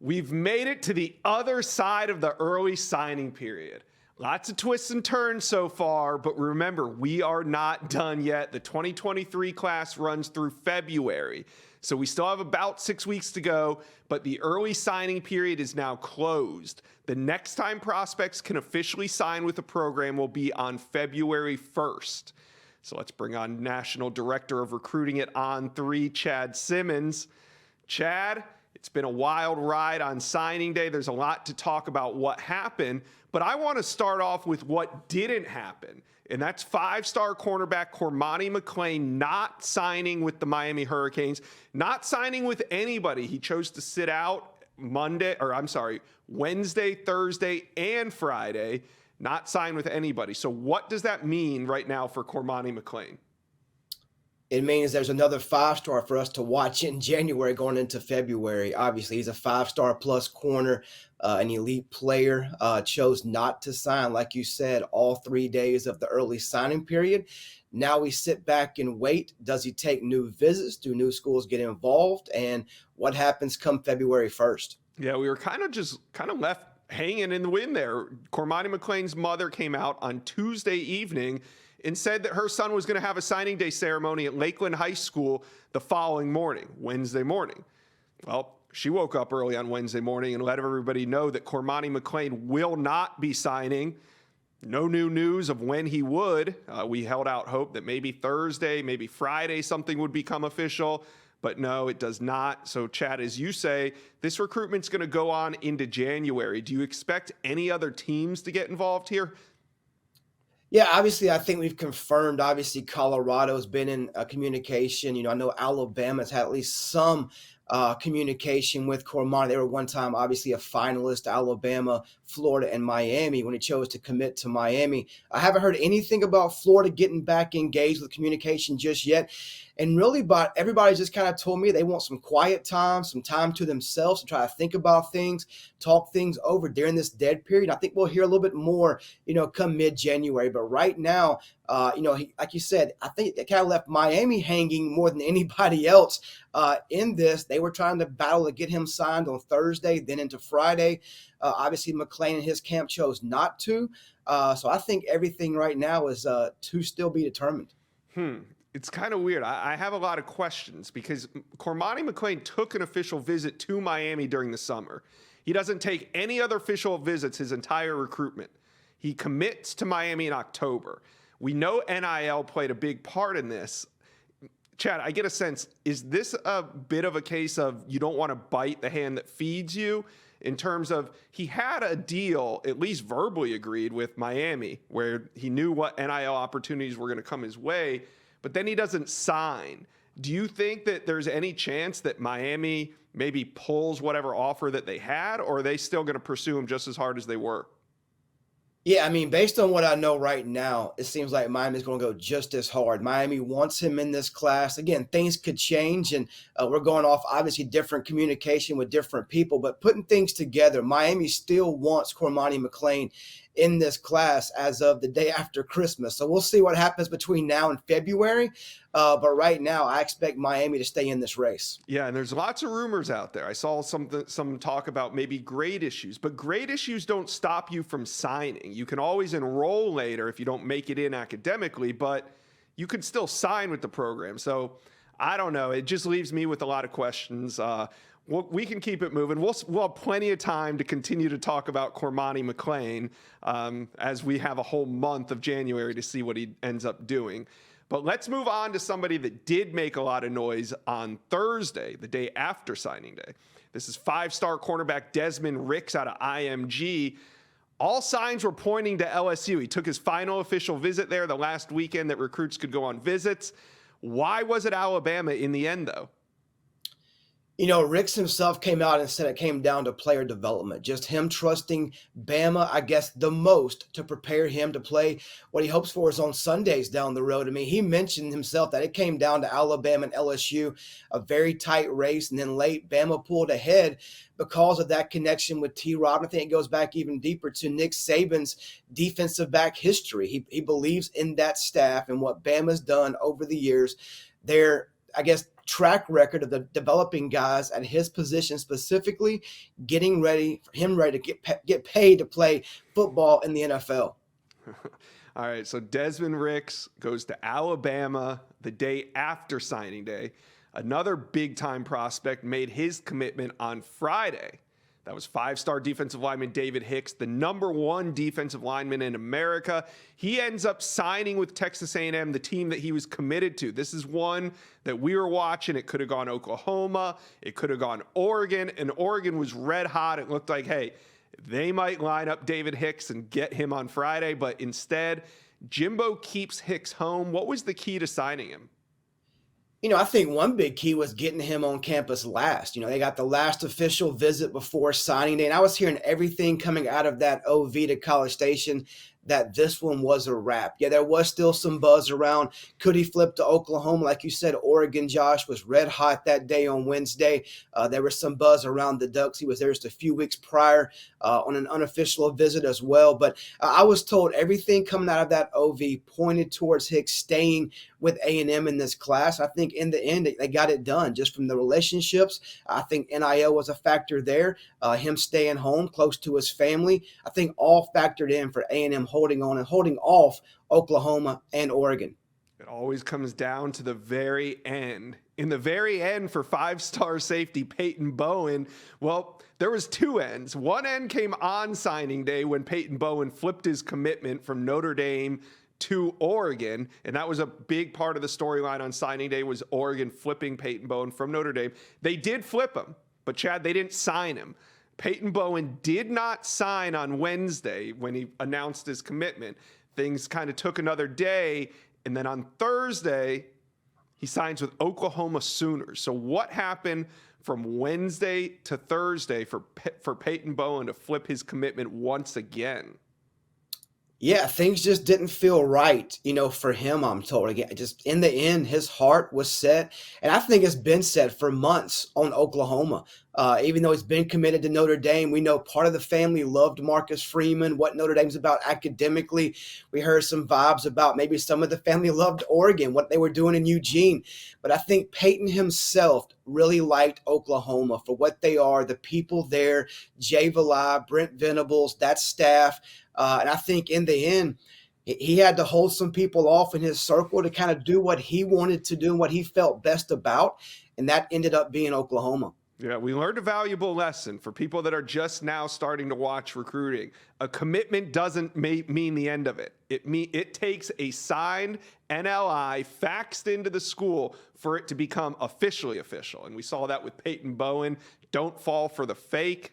We've made it to the other side of the early signing period. Lots of twists and turns so far, but remember, we are not done yet. The 2023 class runs through February, so we still have about 6 weeks to go, but the early signing period is now closed. The next time prospects can officially sign with the program will be on February 1st. So let's bring on National Director of Recruiting at On3, Chad Simmons. Chad, it's been a wild ride on signing day. There's a lot to talk about what happened, but I want to start off with what didn't happen, and that's five-star cornerback Cormani McClain not signing with the Miami Hurricanes, not signing with anybody. He chose to sit out Wednesday, Thursday, and Friday, not sign with anybody. So what does that mean right now for Cormani McClain? It means there's another five-star for us to watch in January going into February. Obviously, he's a five-star plus corner, an elite player, chose not to sign, like you said, all 3 days of the early signing period. Now we sit back and wait. Does he take new visits? Do new schools get involved? And what happens come February 1st? Yeah, we were kind of left hanging in the wind there. Cormani McClain's mother came out on Tuesday evening and said that her son was going to have a signing day ceremony at Lakeland High School the following morning, Wednesday morning. Well, she woke up early on Wednesday morning and let everybody know that Cormani McClain will not be signing. No new news of when he would. We held out hope that maybe Thursday, maybe Friday, something would become official. But no, it does not. So, Chad, as you say, this recruitment's going to go on into January. Do you expect any other teams to get involved here? Yeah, obviously, I think we've confirmed, obviously, Colorado's been in communication. I know Alabama's had at least some communication with Cormani. They were one time, obviously, a finalist, Alabama, Florida, and Miami when he chose to commit to Miami. I haven't heard anything about Florida getting back engaged with communication just yet. And really, but everybody just kind of told me they want some quiet time, some time to themselves to try to think about things, talk things over during this dead period. I think we'll hear a little bit more, come mid-January. But right now, like you said, I think it kind of left Miami hanging more than anybody else in this. They were trying to battle to get him signed on Thursday, then into Friday. Obviously, McClain and his camp chose not to. So I think everything right now is to still be determined. It's kind of weird. I have a lot of questions because Cormani McClain took an official visit to Miami during the summer. He doesn't take any other official visits his entire recruitment. He commits to Miami in October. We know NIL played a big part in this. Chad, I get a sense, is this a bit of a case of you don't want to bite the hand that feeds you? In terms of he had a deal, at least verbally agreed, with Miami, where he knew what NIL opportunities were going to come his way, but then he doesn't sign. Do you think that there's any chance that Miami maybe pulls whatever offer that they had, or are they still going to pursue him just as hard as they were? Yeah, I mean, based on what I know right now, it seems like Miami's going to go just as hard. Miami wants him in this class. Again, things could change, and we're going off, obviously, different communication with different people. But putting things together, Miami still wants Cormani McClain in this class as of the day after Christmas. So we'll see what happens between now and February. But right now, I expect Miami to stay in this race. Yeah, and there's lots of rumors out there. I saw some talk about maybe grade issues, but grade issues don't stop you from signing. You can always enroll later if you don't make it in academically, but you could still sign with the program. So I don't know. It just leaves me with a lot of questions. We can keep it moving. We'll have plenty of time to continue to talk about Cormani McClain as we have a whole month of January to see what he ends up doing. But let's move on to somebody that did make a lot of noise on Thursday, the day after signing day. This is five-star cornerback Desmond Ricks out of IMG. All signs were pointing to LSU. He took his final official visit there the last weekend that recruits could go on visits. Why was it Alabama in the end, though? Ricks himself came out and said it came down to player development, just him trusting Bama, I guess, the most to prepare him to play what he hopes for is on Sundays down the road. I mean, he mentioned himself that it came down to Alabama and LSU, a very tight race, and then late Bama pulled ahead because of that connection with T-Rob. I think it goes back even deeper to Nick Saban's defensive back history. He believes in that staff and what Bama's done over the years. They're, I guess, track record of the developing guys at his position specifically, getting ready to get paid to play football in the NFL. All right, so Desmond Ricks goes to Alabama the day after signing day. Another big-time prospect made his commitment on Friday. That was five-star defensive lineman David Hicks, the #1 defensive lineman in America. He ends up signing with Texas A&M, the team that he was committed to. This is one that we were watching. It could have gone Oklahoma. It could have gone Oregon, and Oregon was red hot. It looked like, hey, they might line up David Hicks and get him on Friday, but instead, Jimbo keeps Hicks home. What was the key to signing him? I think one big key was getting him on campus last. They got the last official visit before signing day, and I was hearing everything coming out of that OV to College Station that this one was a wrap. Yeah, there was still some buzz around. Could he flip to Oklahoma? Like you said, Oregon, Josh, was red hot that day on Wednesday. There was some buzz around the Ducks. He was there just a few weeks prior on an unofficial visit as well. But I was told everything coming out of that OV pointed towards Hicks staying with A&M in this class. I think in the end, they got it done just from the relationships. I think NIL was a factor there. Him staying home close to his family, I think all factored in for A&M holding on and holding off Oklahoma and Oregon. It always comes down to the very end. In the very end for five-star safety Peyton Bowen, well, there was two ends. One end came on signing day when Peyton Bowen flipped his commitment from Notre Dame to Oregon, and that was a big part of the storyline on signing day was Oregon flipping Peyton Bowen from Notre Dame. They did flip him, but Chad, they didn't sign him. Peyton Bowen did not sign on Wednesday when he announced his commitment. Things kind of took another day, and then on Thursday, he signs with Oklahoma Sooners. So what happened from Wednesday to Thursday for Peyton Bowen to flip his commitment once again? Yeah, things just didn't feel right, for him, I'm told. Again, just in the end, his heart was set. And I think it's been set for months on Oklahoma. Even though he's been committed to Notre Dame, we know part of the family loved Marcus Freeman, what Notre Dame's about academically. We heard some vibes about maybe some of the family loved Oregon, what they were doing in Eugene. But I think Peyton himself really liked Oklahoma for what they are, the people there, Jay Valai, Brent Venables, that staff. And I think in the end, he had to hold some people off in his circle to kind of do what he wanted to do and what he felt best about. And that ended up being Oklahoma. Yeah, we learned a valuable lesson for people that are just now starting to watch recruiting. A commitment doesn't mean the end of it. It takes a signed NLI faxed into the school for it to become officially official. And we saw that with Peyton Bowen. Don't fall for the fake.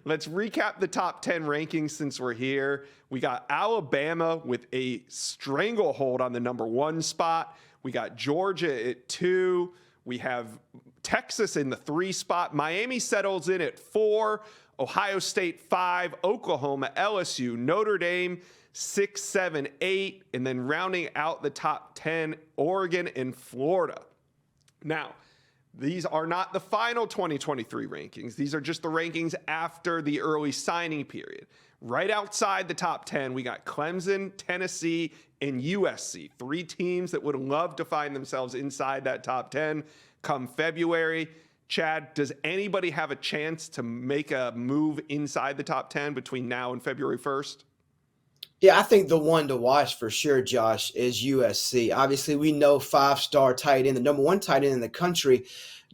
Let's recap the top 10 rankings since we're here. We got Alabama with a stranglehold on the #1 spot. We got Georgia at 2. We have Texas in the 3 spot. Miami settles in at 4. Ohio State 5. Oklahoma, LSU, Notre Dame 6, 7, 8. And then rounding out the top 10, Oregon and Florida. Now, these are not the final 2023 rankings. These are just the rankings after the early signing period. Right outside the top 10, we got Clemson, Tennessee, and USC. 3 teams that would love to find themselves inside that top 10 come February. Chad, does anybody have a chance to make a move inside the top 10 between now and February 1st? Yeah, I think the one to watch for sure, Josh, is USC. Obviously, we know 5-star tight end, the #1 tight end in the country,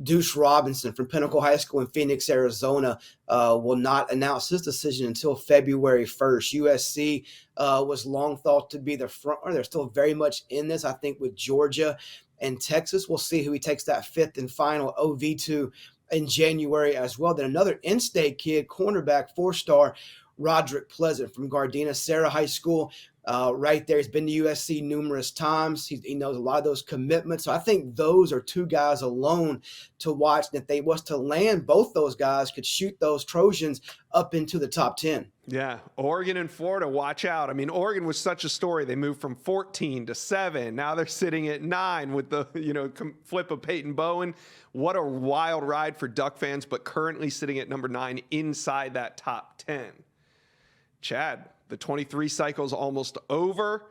Deuce Robinson from Pinnacle High School in Phoenix, Arizona, will not announce his decision until February 1st. USC was long thought to be the front runner. They're still very much in this, I think, with Georgia and Texas. We'll see who he takes that 5th and final OV to in January as well. Then another in-state kid, cornerback, 4-star, Roderick Pleasant from Gardena Sarah High School. Right there, he's been to USC numerous times. He knows a lot of those commitments. So I think those are 2 guys alone to watch. And if they was to land, both those guys could shoot those Trojans up into the top 10. Yeah, Oregon and Florida, watch out. I mean, Oregon was such a story. They moved from 14 to 7. Now they're sitting at 9 with the flip of Peyton Bowen. What a wild ride for Duck fans, but currently sitting at number 9 inside that top 10. Chad, the 23 cycle's almost over.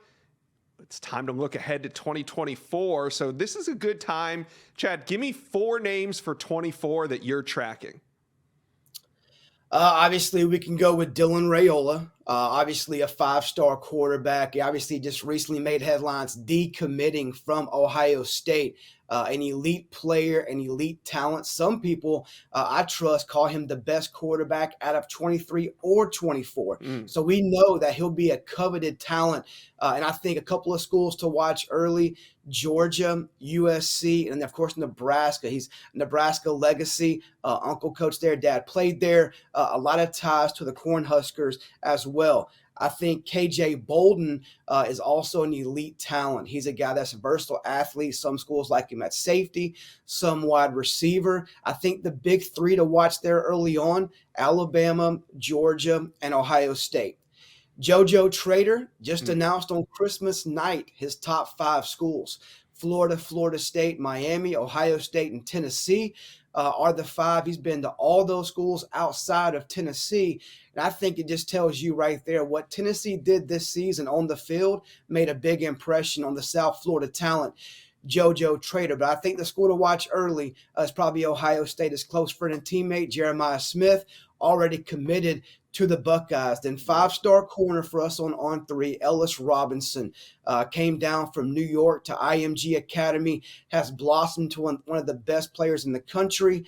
It's time to look ahead to 2024. So this is a good time. Chad, give me 4 names for 24 that you're tracking. Obviously, we can go with Dylan Raiola. Obviously, a 5-star quarterback. He obviously just recently made headlines decommitting from Ohio State. An elite player, an elite talent. Some people I trust call him the best quarterback out of 23 or 24. So we know that he'll be a coveted talent. And I think a couple of schools to watch early: Georgia, USC, and of course Nebraska. He's Nebraska legacy. Uncle coached there, dad played there. A lot of ties to the Cornhuskers as well. I think KJ Bolden is also an elite talent. He's a guy that's a versatile athlete. Some schools like him at safety, some wide receiver. I think the big 3 to watch there early on: Alabama, Georgia, and Ohio State. JoJo Trader just announced on Christmas night his top 5 schools. Florida, Florida State, Miami, Ohio State, and Tennessee are the 5. He's been to all those schools outside of Tennessee. And I think it just tells you right there what Tennessee did this season on the field made a big impression on the South Florida talent, JoJo Trader. But I think the school to watch early is probably Ohio State. His close friend and teammate, Jeremiah Smith, already committed to the Buckeyes. Then 5-star corner for us on 3, Ellis Robinson, came down from New York to IMG Academy, has blossomed to one of the best players in the country.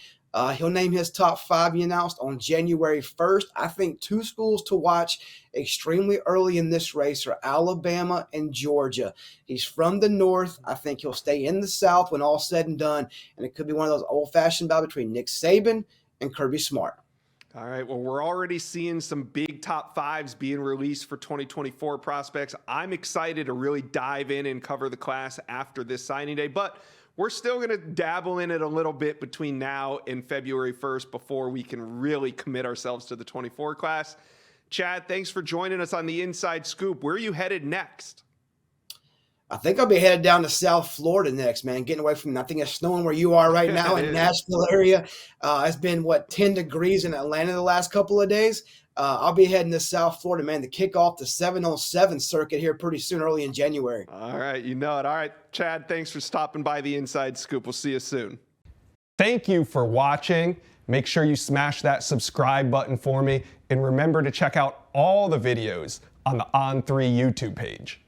He'll name his top 5, he announced, on January 1st. I think 2 schools to watch extremely early in this race are Alabama and Georgia. He's from the North. I think he'll stay in the South when all's said and done. And it could be one of those old-fashioned battles between Nick Saban and Kirby Smart. All right, well, we're already seeing some big top 5s being released for 2024 prospects. I'm excited to really dive in and cover the class after this signing day, but we're still going to dabble in it a little bit between now and February 1st before we can really commit ourselves to the 24 class. Chad, thanks for joining us on the Inside Scoop. Where are you headed next? I think I'll be headed down to South Florida next, man. Getting away from, I think it's snowing where you are right now in Nashville area. It's been, 10 degrees in Atlanta the last couple of days. I'll be heading to South Florida, man, to kick off the 7-on-7 circuit here pretty soon, early in January. All right, you know it. All right, Chad, thanks for stopping by the Inside Scoop. We'll see you soon. Thank you for watching. Make sure you smash that subscribe button for me. And remember to check out all the videos on the On3 YouTube page.